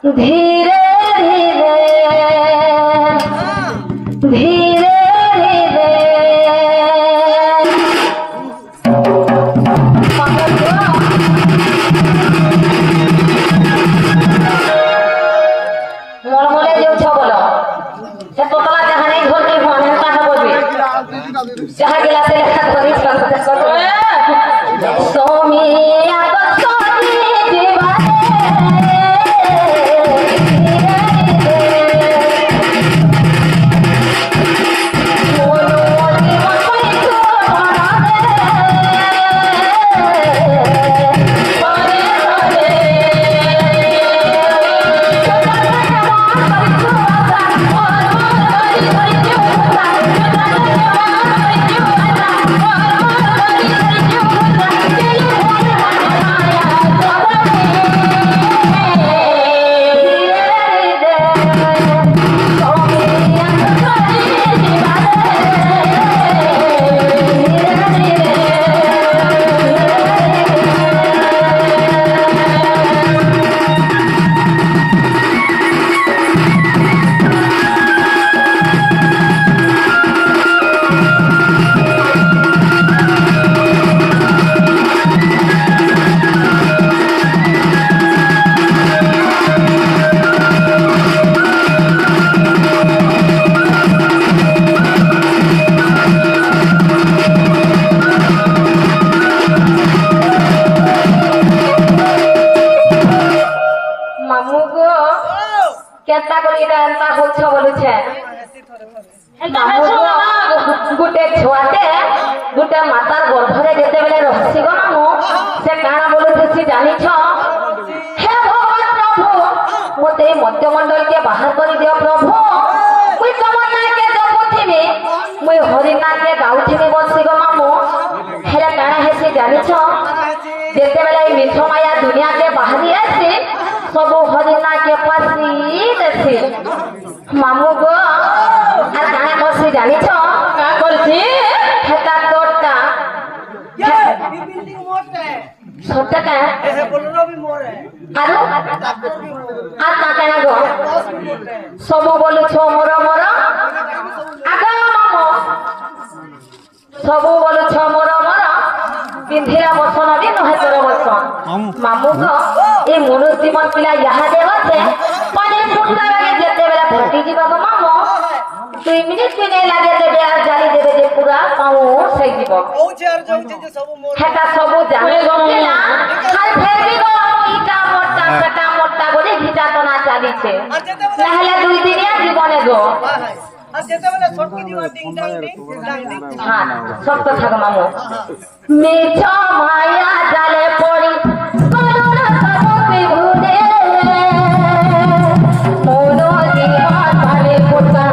धीरे धीरे धीरे धीरे মরমরে যাচ্ছ বলো সে তোতলা যাহা নেই ঘর নেই ভন তাহা বলবি যাহা গিলাসে লেখা ধরি সোমিয়া गोटे छुआटे गोटे मातार गर्भरे जेते बेले रहसी गो मामू से काना बोलुथि जानि छ हे भगवान प्रभु मोते मध्यमंडल के बाहर कर दियो प्रभु मुई तमन्ना के जपुथिबी मुई हरिना के गाउथिबी बसी गो मामू हेला काना हेसी जानि छ जेते बेले मिछ माया दुनिया के बाहरी आसी सब हरिना के पासी देसी मामू गो আর কানা করছি জানিছ কা করছি হেতা তোরটা ये ई बिल्डिंग मोटे छोटा का ए बोलरो भी मोरे आरो आ काका गो सब बोलु छ मोर मोर आगा मामो सब बोलु छ मोर मोर पिंधिरा बसन दिन नहे तोर बसन मामू गो ए मनुष्य जीवन पिला यहा देवते पानी फुटला लागे जेते बेला फटी जीवा गो मामो 2 मिनिट भी नहीं लगे देबे आ जाली देबे जे पूरा पाऊ सही जीव ओ चार जौचे जे सब मोर हेता सब जाने गमेला खाल फेर भी गो इटा मोटा बोले घिटा तो ना चाली छे नहले 2 दिनिया जीवने गो আর যেতে বলে ছটকি দিবা টিং টাং টিং हां सब तो থাক মামু মিছা মায়া জালে পড়ি করুণা সবকে ভুলে মনো জীবন ভাবে পুতা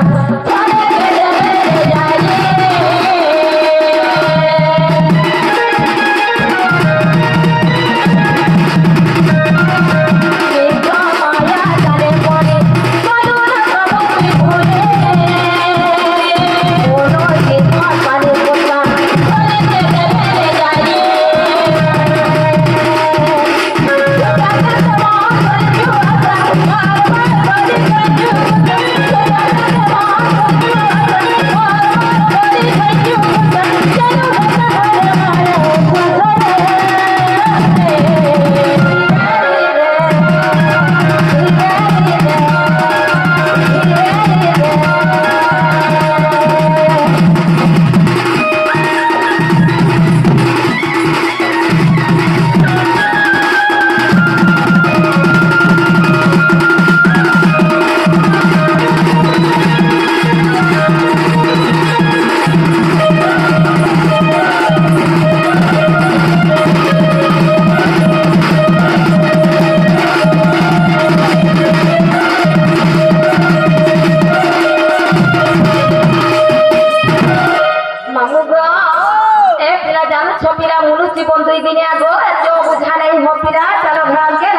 জীবন 2 দিনে আগো এত বুঝা নাই হপিরা চলো ঘর কে